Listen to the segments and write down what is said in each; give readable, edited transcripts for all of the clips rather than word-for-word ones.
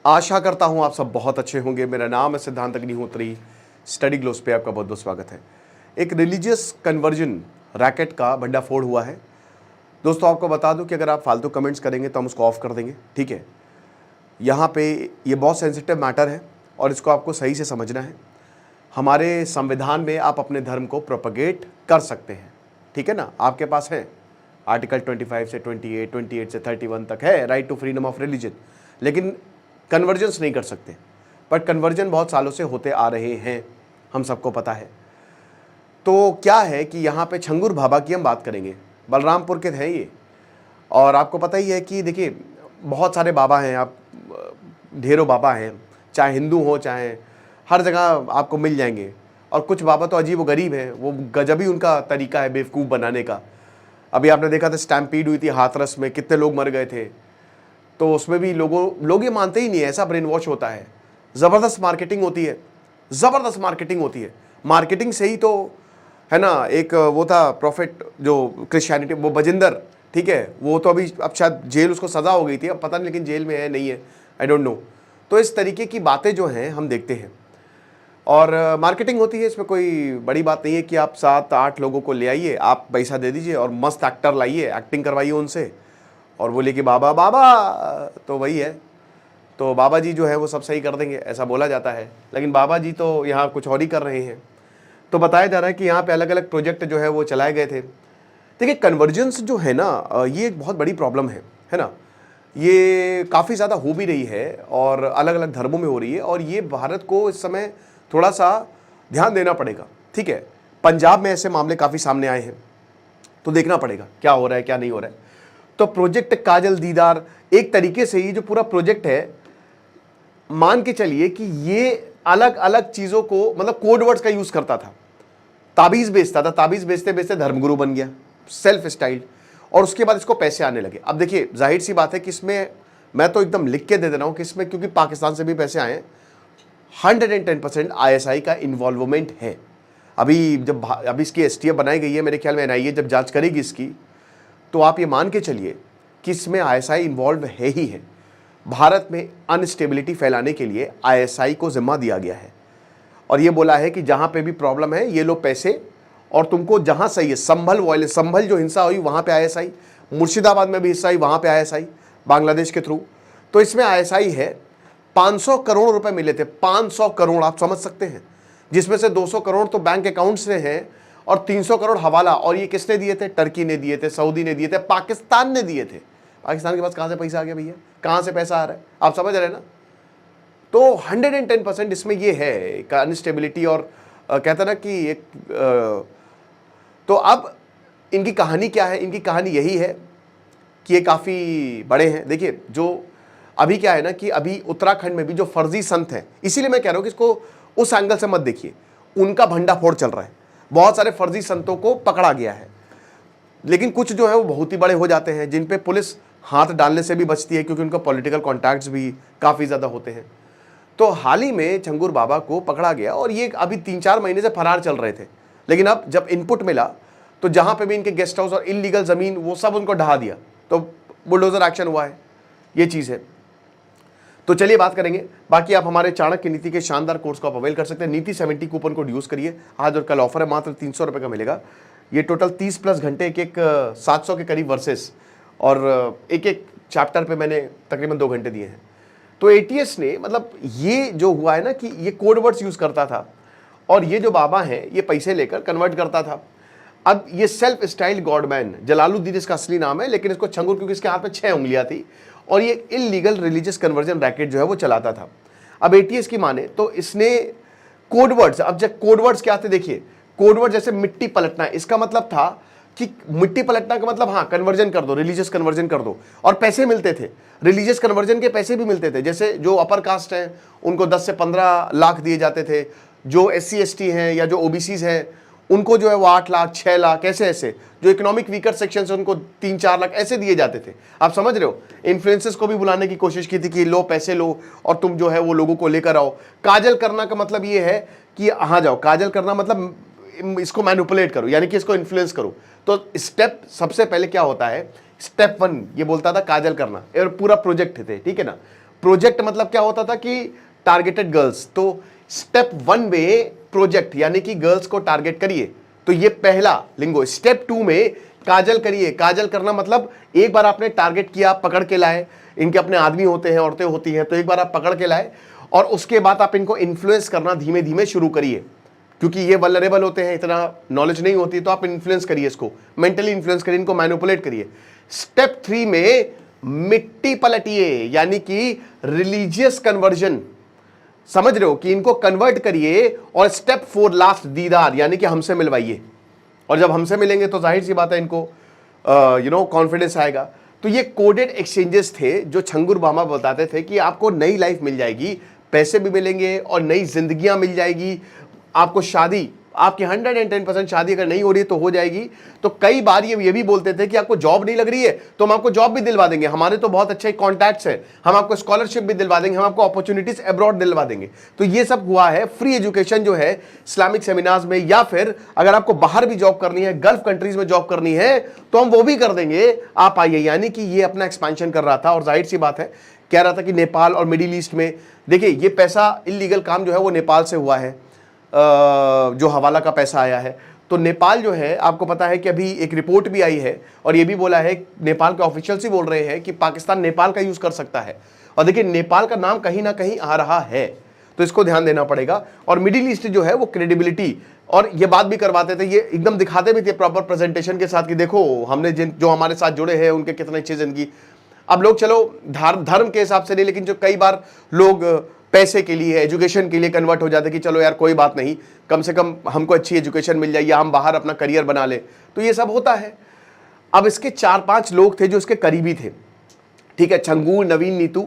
आशा करता हूँ आप सब बहुत अच्छे होंगे। मेरा नाम है सिद्धांत अग्निहोत्री। स्टडी ग्लोस पे आपका बहुत बहुत स्वागत है। एक रिलीजियस कन्वर्जन रैकेट का भंडाफोड़ हुआ है। दोस्तों आपको बता दूं कि अगर आप फालतू कमेंट्स करेंगे तो हम उसको ऑफ कर देंगे, ठीक है। यहाँ पे ये बहुत सेंसिटिव मैटर है और इसको आपको सही से समझना है। हमारे संविधान में आप अपने धर्म को प्रोपगेट कर सकते हैं, ठीक है ना। आपके पास है आर्टिकल 25 से 28 से 31 तक है right to freedom of religion, लेकिन कन्वर्जेंस नहीं कर सकते। बट कन्वर्जन बहुत सालों से होते आ रहे हैं, हम सबको पता है। तो क्या है कि यहाँ पे छंगूर बाबा की हम बात करेंगे। बलरामपुर के हैं ये, और आपको पता ही है कि देखिए बहुत सारे बाबा हैं, आप ढेरों बाबा हैं, चाहे हिंदू हो चाहे हर जगह आपको मिल जाएंगे। और कुछ बाबा तो अजीब व गरीब हैं, वो गजब ही उनका तरीका है बेवकूफ़ बनाने का। अभी आपने देखा था स्टैम्पीड हुई थी हाथरस में, कितने लोग मर गए थे। तो उसमें भी लोग ये मानते ही नहीं है, ऐसा ब्रेन वॉश होता है। ज़बरदस्त मार्केटिंग होती है, ज़बरदस्त मार्केटिंग होती है। मार्केटिंग से ही तो है ना। एक वो था प्रॉफिट जो क्रिश्चियनिटी, वो बजिंदर, ठीक है, वो तो अभी अब शायद जेल, उसको सज़ा हो गई थी, अब पता नहीं लेकिन जेल में है नहीं है, आई डोंट नो। तो इस तरीके की बातें जो हैं हम देखते हैं और मार्केटिंग होती है। इसमें कोई बड़ी बात नहीं है कि आप 7-8 लोगों को ले आइए, आप पैसा दे दीजिए और मस्त एक्टर लाइए, एक्टिंग करवाइए उनसे और बोले कि बाबा बाबा, तो वही है। तो बाबा जी जो है वो सब सही कर देंगे, ऐसा बोला जाता है, लेकिन बाबा जी तो यहाँ कुछ और ही कर रहे हैं। तो बताया जा रहा है कि यहाँ पे अलग अलग प्रोजेक्ट जो है वो चलाए गए थे। देखिए कन्वर्जेंस जो है ना, ये एक बहुत बड़ी प्रॉब्लम है ना। ये काफ़ी ज़्यादा हो भी रही है और अलग अलग धर्मों में हो रही है, और ये भारत को इस समय थोड़ा सा ध्यान देना पड़ेगा, ठीक है। पंजाब में ऐसे मामले काफ़ी सामने आए हैं, तो देखना पड़ेगा क्या हो रहा है क्या नहीं हो रहा है। तो प्रोजेक्ट काजल दीदार, एक तरीके से ये जो पूरा प्रोजेक्ट है, मान के चलिए कि ये अलग अलग चीज़ों को, मतलब कोड वर्ड्स का यूज़ करता था। ताबीज़ बेचता था, ताबीज़ बेचते बेचते धर्मगुरु बन गया, सेल्फ स्टाइल, और उसके बाद इसको पैसे आने लगे। अब देखिए जाहिर सी बात है कि इसमें मैं तो एकदम लिख के दे रहा हूँ कि इसमें क्योंकि पाकिस्तान से भी पैसे आए, 110% ISI का इन्वॉल्वमेंट है। अभी इसकी STF बनाई गई है, मेरे ख्याल में NIA जब जांच करेगी इसकी, तो आप ये मान के चलिए कि इसमें ISI इन्वॉल्व है ही है। भारत में अनस्टेबिलिटी फैलाने के लिए ISI को जिम्मा दिया गया है और ये बोला है कि जहाँ पे भी प्रॉब्लम है ये लो पैसे, और तुमको जहाँ सही है, संभल जो हिंसा हुई वहाँ पे ISI, मुर्शिदाबाद में भी हिस्सा हुई वहाँ पे ISI, बांग्लादेश के थ्रू। तो इसमें ISI है। 500 करोड़ रुपए मिले थे, 500 करोड़, आप समझ सकते हैं, जिसमें से 200 करोड़ तो बैंक अकाउंट से हैं और 300 करोड़ हवाला। और ये किसने दिए थे? टर्की ने दिए थे, सऊदी ने दिए थे, पाकिस्तान ने दिए थे। पाकिस्तान के पास कहाँ से पैसा आ गया भैया, कहाँ से पैसा आ रहा है, आप समझ रहे हैं ना। तो 110% इसमें ये है अनस्टेबिलिटी, और कहते हैं ना कि एक तो अब इनकी कहानी क्या है? इनकी कहानी यही है कि ये काफ़ी बड़े हैं। देखिए जो अभी क्या है ना कि अभी उत्तराखंड में भी जो फर्जी संत हैं, इसीलिए मैं कह रहा हूँ कि इसको उस एंगल से मत देखिए, उनका भंडाफोड़ चल रहा है। बहुत सारे फर्जी संतों को पकड़ा गया है, लेकिन कुछ जो है वो बहुत ही बड़े हो जाते हैं, जिन पे पुलिस हाथ डालने से भी बचती है, क्योंकि उनका पॉलिटिकल कॉन्टैक्ट्स भी काफ़ी ज़्यादा होते हैं। तो हाल ही में छंगूर बाबा को पकड़ा गया और ये अभी 3-4 महीने से फरार चल रहे थे, लेकिन अब जब इनपुट मिला तो जहाँ पे भी इनके गेस्ट हाउस और इलीगल ज़मीन, वो सब उनको ढहा दिया, तो बुलडोजर एक्शन हुआ है, ये चीज़ है। तो चलिए बात करेंगे। बाकी आप हमारे चाणक्य नीति के शानदार कोर्स को आप अवेल कर सकते हैं। नीति 70 कूपन कोड यूज़ करिए, आज और कल ऑफर है, मात्र 300 रुपये का मिलेगा। ये टोटल 30+ घंटे, एक 700 के करीब वर्सेस, और एक एक चैप्टर पे मैंने तकरीबन 2 घंटे दिए हैं। तो ATS ने, मतलब ये जो हुआ है ना कि ये कोड वर्ड्स यूज़ करता था और ये जो बाबा हैं ये पैसे लेकर कन्वर्ट करता था। अब ये सेल्फ स्टाइल गॉडमैन, जलालुद्दीन इसका असली नाम है, लेकिन इसको छंगूर क्योंकि इसके हाथ में 6 उंगलियां थी, और ये इलीगल रिलीजियस कन्वर्जन रैकेट जो है वो चलाता था। अब ATS की माने तो इसने कोड वर्ड्स, अब जब कोड वर्ड्स क्या आते देखिए, कोड वर्ड जैसे मिट्टी पलटना, इसका मतलब था कि मिट्टी पलटना का मतलब हाँ कन्वर्जन कर दो, रिलीजियस कन्वर्जन कर दो, और पैसे मिलते थे, रिलीजियस कन्वर्जन के पैसे भी मिलते थे। जैसे जो अपर कास्ट हैं उनको 10 से 15 लाख दिए जाते थे, जो SC ST हैं या जो OBCs हैं उनको जो है वो 8 लाख 6 लाख, ऐसे जो इकोनॉमिक वीकर सेक्शन है उनको 3-4 लाख ऐसे दिए जाते थे। आप समझ रहे हो। इन्फ्लुएंसर्स को भी बुलाने की कोशिश की थी कि लो पैसे लो और तुम जो है वो लोगों को लेकर आओ। काजल करना का मतलब ये है कि हाँ जाओ, काजल करना मतलब इसको मैनिपुलेट करो, यानी कि इसको इन्फ्लुएंस करो। तो स्टेप सबसे पहले क्या होता है, स्टेप 1 ये बोलता था काजल करना, और पूरा प्रोजेक्ट थे, ठीक है ना। प्रोजेक्ट मतलब क्या होता था कि टारगेटेड गर्ल्स। तो स्टेप 1 में प्रोजेक्ट यानी कि गर्ल्स को टारगेट करिए, तो ये पहला लिंगो। स्टेप 2 में काजल करिए। काजल करना मतलब एक बार आपने टारगेट किया, पकड़ के लाए, इनके अपने आदमी होते हैं, औरतें होती हैं, तो एक बार आप पकड़ के लाए और उसके बाद आप इनको इन्फ्लुएंस करना धीमे धीमे शुरू करिए, क्योंकि ये वल्नरेबल होते हैं, इतना नॉलेज नहीं होती, तो आप इन्फ्लुएंस करिए, इसको मेंटली इन्फ्लुएंस करिए, इनको मैनिपुलेट करिए। स्टेप 3 में मिट्टी पलटिए, यानी कि रिलीजियस कन्वर्जन, समझ रहे हो कि इनको कन्वर्ट करिए। और स्टेप 4 लास्ट दीदार, यानी कि हमसे मिलवाइए, और जब हमसे मिलेंगे तो जाहिर सी बात है इनको कॉन्फिडेंस आएगा। तो ये कोडेड एक्सचेंजेस थे जो छंगुर बामा बताते थे कि आपको नई लाइफ मिल जाएगी, पैसे भी मिलेंगे और नई जिंदगियां मिल जाएगी, आपको शादी, आपकी 110% शादी अगर नहीं हो रही है तो हो जाएगी। तो कई बार ये भी बोलते थे कि आपको जॉब नहीं लग रही है तो हम आपको जॉब भी दिलवा देंगे, हमारे तो बहुत अच्छे कॉन्टैक्ट्स हैं, हम आपको स्कॉलरशिप भी दिलवा देंगे, हम आपको अपॉर्चुनिटीज अब्रॉड दिलवा देंगे। तो ये सब हुआ है। फ्री एजुकेशन जो है इस्लामिक सेमिनार्स में, या फिर अगर आपको बाहर भी जॉब करनी है, गल्फ कंट्रीज में जॉब करनी है, तो हम वो भी कर देंगे, आप आइए। यानी कि ये अपना एक्सपेंशन कर रहा था। और जाहिर सी बात है, कह रहा था कि नेपाल और मिडिल ईस्ट में, देखिए ये पैसा, इलीगल काम जो है वो नेपाल से हुआ है, जो हवाला का पैसा आया है। तो नेपाल जो है, आपको पता है कि अभी एक रिपोर्ट भी आई है और ये भी बोला है, नेपाल के ऑफिशियल्स ही बोल रहे हैं कि पाकिस्तान नेपाल का यूज कर सकता है। और देखिए नेपाल का नाम कहीं ना कहीं आ रहा है, तो इसको ध्यान देना पड़ेगा। और मिडिल ईस्ट जो है वो क्रेडिबिलिटी, और ये बात भी करवाते थे, ये एकदम दिखाते भी थे प्रॉपर प्रेजेंटेशन के साथ कि देखो हमने जो हमारे साथ जुड़े हैं उनके कितने अच्छी जिंदगी। अब लोग चलो धर्म के हिसाब से नहीं, लेकिन जो कई बार लोग पैसे के लिए, एजुकेशन के लिए कन्वर्ट हो जाते कि चलो यार कोई बात नहीं, कम से कम हमको अच्छी एजुकेशन मिल जाए या हम बाहर अपना करियर बना ले, तो ये सब होता है। अब इसके 4-5 लोग थे जो इसके करीबी थे, ठीक है, छंगूर, नवीन, नीतू,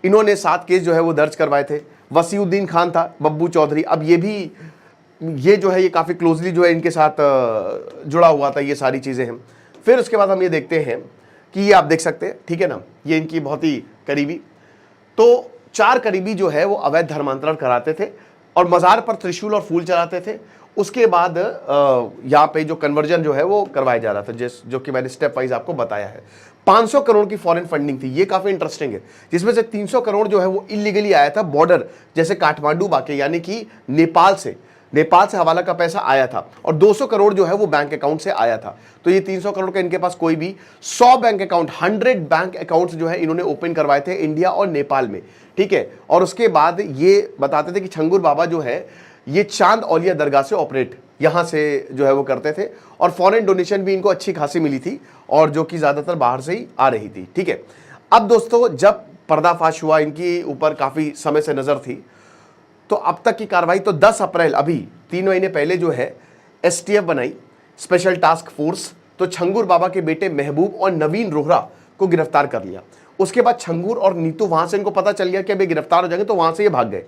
इन्होंने 7 केस जो है वो दर्ज करवाए थे। वसीउद्दीन खान था, बब्बू चौधरी, अब ये जो है ये काफ़ी क्लोजली जो है इनके साथ जुड़ा हुआ था, ये सारी चीज़ें हैं। फिर उसके बाद हम ये देखते हैं कि ये आप देख सकते हैं, ठीक है ना, ये इनकी बहुत ही करीबी। तो 4 करीबी जो है वो अवैध धर्मांतरण कराते थे और मज़ार पर त्रिशूल और फूल चढ़ाते थे। उसके बाद यहाँ पे जो कन्वर्जन जो है वो करवाया जा रहा था, जो कि मैंने स्टेप वाइज आपको बताया है। 500 करोड़ की फॉरेन फंडिंग थी, ये काफ़ी इंटरेस्टिंग है, जिसमें से 300 करोड़ जो है वो इलीगली आया था बॉर्डर, जैसे काठमांडू बाकी, यानी कि नेपाल से हवाला का पैसा आया था, और 200 करोड़ जो है वो बैंक अकाउंट से आया था। तो ये 300 करोड़ का इनके पास कोई भी 100 बैंक अकाउंट, 100 बैंक अकाउंट्स जो है इन्होंने ओपन करवाए थे इंडिया और नेपाल में, ठीक है। और उसके बाद ये बताते थे कि छंगुर बाबा जो है ये चांद औलिया दरगाह से ऑपरेट यहाँ से जो है वो करते थे, और फॉरेन डोनेशन भी इनको अच्छी खासी मिली थी, और जो कि ज़्यादातर बाहर से ही आ रही थी, ठीक है। अब दोस्तों जब पर्दाफाश हुआ, इनकी ऊपर काफ़ी समय से नज़र थी, तो अब तक की कार्रवाई, तो 10 अप्रैल, अभी 3 महीने पहले जो है STF बनाई, स्पेशल टास्क फोर्स, तो छंगूर बाबा के बेटे महबूब और नवीन रोहरा को गिरफ्तार कर लिया। उसके बाद छंगूर और नीतू, वहां से इनको पता चल गया कि अभी गिरफ्तार हो जाएंगे, तो वहां से ये भाग गए।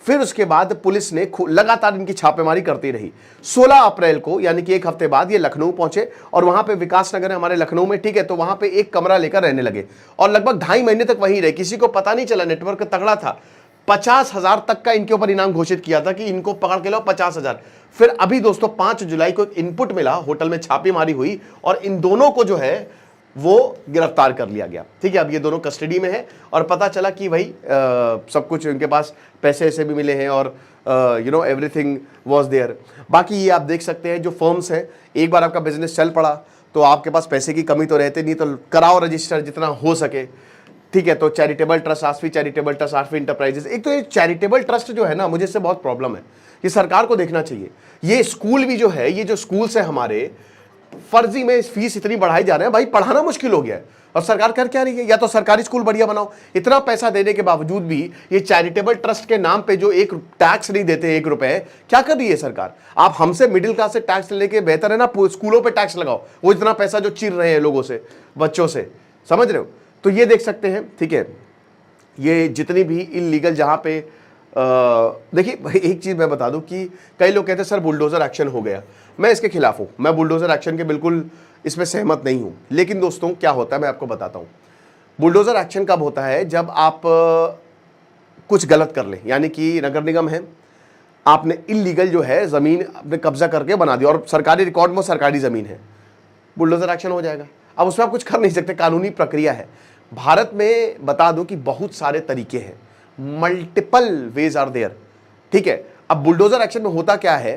फिर उसके बाद पुलिस ने लगातार इनकी छापेमारी करती रही। 16 अप्रैल को, यानी कि 1 हफ्ते बाद, ये लखनऊ पहुंचे, और वहां पे विकास नगर है हमारे लखनऊ में, ठीक है, तो वहां पे एक कमरा लेकर रहने लगे, और लगभग 2.5 महीने तक वहीं रहे, किसी को पता नहीं चला, नेटवर्क तगड़ा था। 50,000 तक का इनके ऊपर इनाम घोषित किया था कि इनको पकड़ के लो 50,000। फिर अभी दोस्तों 5 जुलाई को एक इनपुट मिला, होटल में छापेमारी हुई और इन दोनों को जो है वो गिरफ्तार कर लिया गया, ठीक है। अब ये दोनों कस्टडी में है और पता चला कि भाई सब कुछ इनके पास, पैसे ऐसे भी मिले हैं और एवरीथिंग वाज देयर। बाकी ये आप देख सकते हैं जो फर्म्स हैं, एक बार आपका बिजनेस चल पड़ा तो आपके पास पैसे की कमी तो रहते नहीं, तो कराओ रजिस्टर जितना हो सके, ठीक है। तो charitable trust, Asafi charitable trust, Asafi enterprises. एक तो ये चैरिटेबल ट्रस्ट जो है ना, मुझे इससे बहुत प्रॉब्लम है, ये सरकार को देखना चाहिए। ये स्कूल भी जो है, ये जो स्कूल्स है हमारे, फर्जी में फीस इतनी बढ़ाई जा रहे हैं, भाई पढ़ाना मुश्किल हो गया है, और सरकार कर क्या रही है? या तो सरकारी स्कूल बढ़िया बनाओ। इतना पैसा देने के बावजूद भी ये चैरिटेबल ट्रस्ट के नाम पे जो एक टैक्स नहीं देते, 1 रुपए, क्या कर रही है सरकार? आप हमसे मिडिल क्लास से टैक्स लेने के बेहतर है ना स्कूलों पे टैक्स लगाओ, वो इतना पैसा जो चीर रहे हैं लोगों से, बच्चों से, समझ रहे हो? तो ये देख सकते हैं, ठीक है। ये जितनी भी इलीगल जहां पे देखिए, एक चीज मैं बता दूं कि कई लोग कहते हैं सर बुलडोजर एक्शन हो गया, मैं इसके खिलाफ हूं, मैं बुलडोजर एक्शन के बिल्कुल इसमें सहमत नहीं हूं। लेकिन दोस्तों क्या होता है मैं आपको बताता हूं। बुलडोजर एक्शन कब होता है? जब आप कुछ गलत कर लें, यानी कि नगर निगम है, आपने इलीगल जो है जमीन आपने कब्जा करके बना दी और सरकारी रिकॉर्ड में सरकारी जमीन है, बुलडोजर एक्शन हो जाएगा। अब उसमें आप कुछ कर नहीं सकते, कानूनी प्रक्रिया है। भारत में बता दूं कि बहुत सारे तरीके हैं, मल्टीपल वेज आर देयर, ठीक है। अब बुलडोजर एक्शन में होता क्या है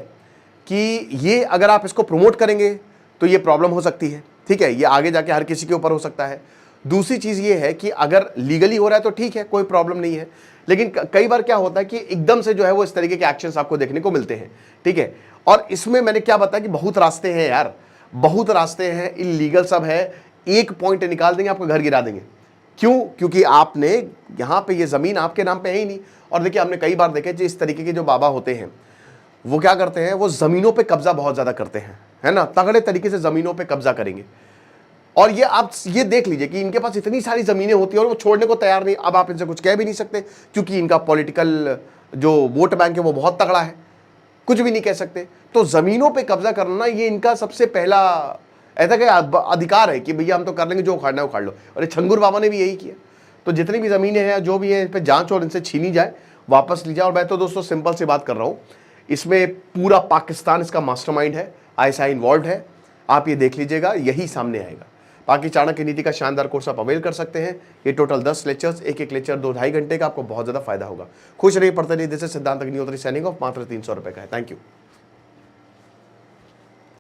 कि ये अगर आप इसको प्रमोट करेंगे तो ये प्रॉब्लम हो सकती है, ठीक है, ये आगे जाके हर किसी के ऊपर हो सकता है। दूसरी चीज ये है कि अगर लीगली हो रहा है तो ठीक है, कोई प्रॉब्लम नहीं है, लेकिन कई बार क्या होता है कि एकदम से जो है वो इस तरीके के एक्शंस आपको देखने को मिलते हैं, ठीक है। और इसमें मैंने क्या बताया कि बहुत रास्ते हैं यार, बहुत रास्ते हैं, इलीगल सब है, एक पॉइंट निकाल देंगे आपका घर गिरा देंगे। क्यों? क्योंकि आपने यहां पे ये जमीन आपके नाम पे है ही नहीं। और देखिए हमने कई बार देखे इस तरीके के जो बाबा होते हैं वो क्या करते हैं, वो जमीनों पे कब्जा बहुत ज्यादा करते हैं, है ना, तगड़े तरीके से जमीनों पे कब्जा करेंगे। और ये आप ये देख लीजिए कि इनके पास इतनी सारी जमीनें होती है और वो छोड़ने को तैयार नहीं। अब आप इनसे कुछ कह भी नहीं सकते क्योंकि इनका पॉलिटिकल जो वोट बैंक है वो बहुत तगड़ा है, कुछ भी नहीं कह सकते। तो जमीनों पे कब्जा करना ये इनका सबसे पहला ऐसा क्या अधिकार है कि भैया हम तो कर लेंगे, जो उखाड़ना है उखाड़ लो। और ये छंगुर बाबा ने भी यही किया। तो जितनी भी जमीनें हैं जो भी है इस पर जांच और इनसे छीनी जाए, वापस ली जाए। और मैं तो दोस्तों सिंपल सी बात कर रहा हूँ, इसमें पूरा पाकिस्तान इसका मास्टरमाइंड है, आईएसआई इन्वॉल्व है। आप ये देख लीजिएगा, यही सामने आएगा। बाकी चाणक्य नीति का शानदार कोर्स आप अवेल कर सकते हैं। ये टोटल 10 लेक्चर्स, एक लेक्चर 2-2.5 घंटे का, आपको बहुत ज्यादा फायदा होगा। खुश रहिए, पढ़ते रहिए। दिस इज सिद्धांत अग्निहोत्री, साइनिंग ऑफ। मात्र 300 रुपए का है। Thank you.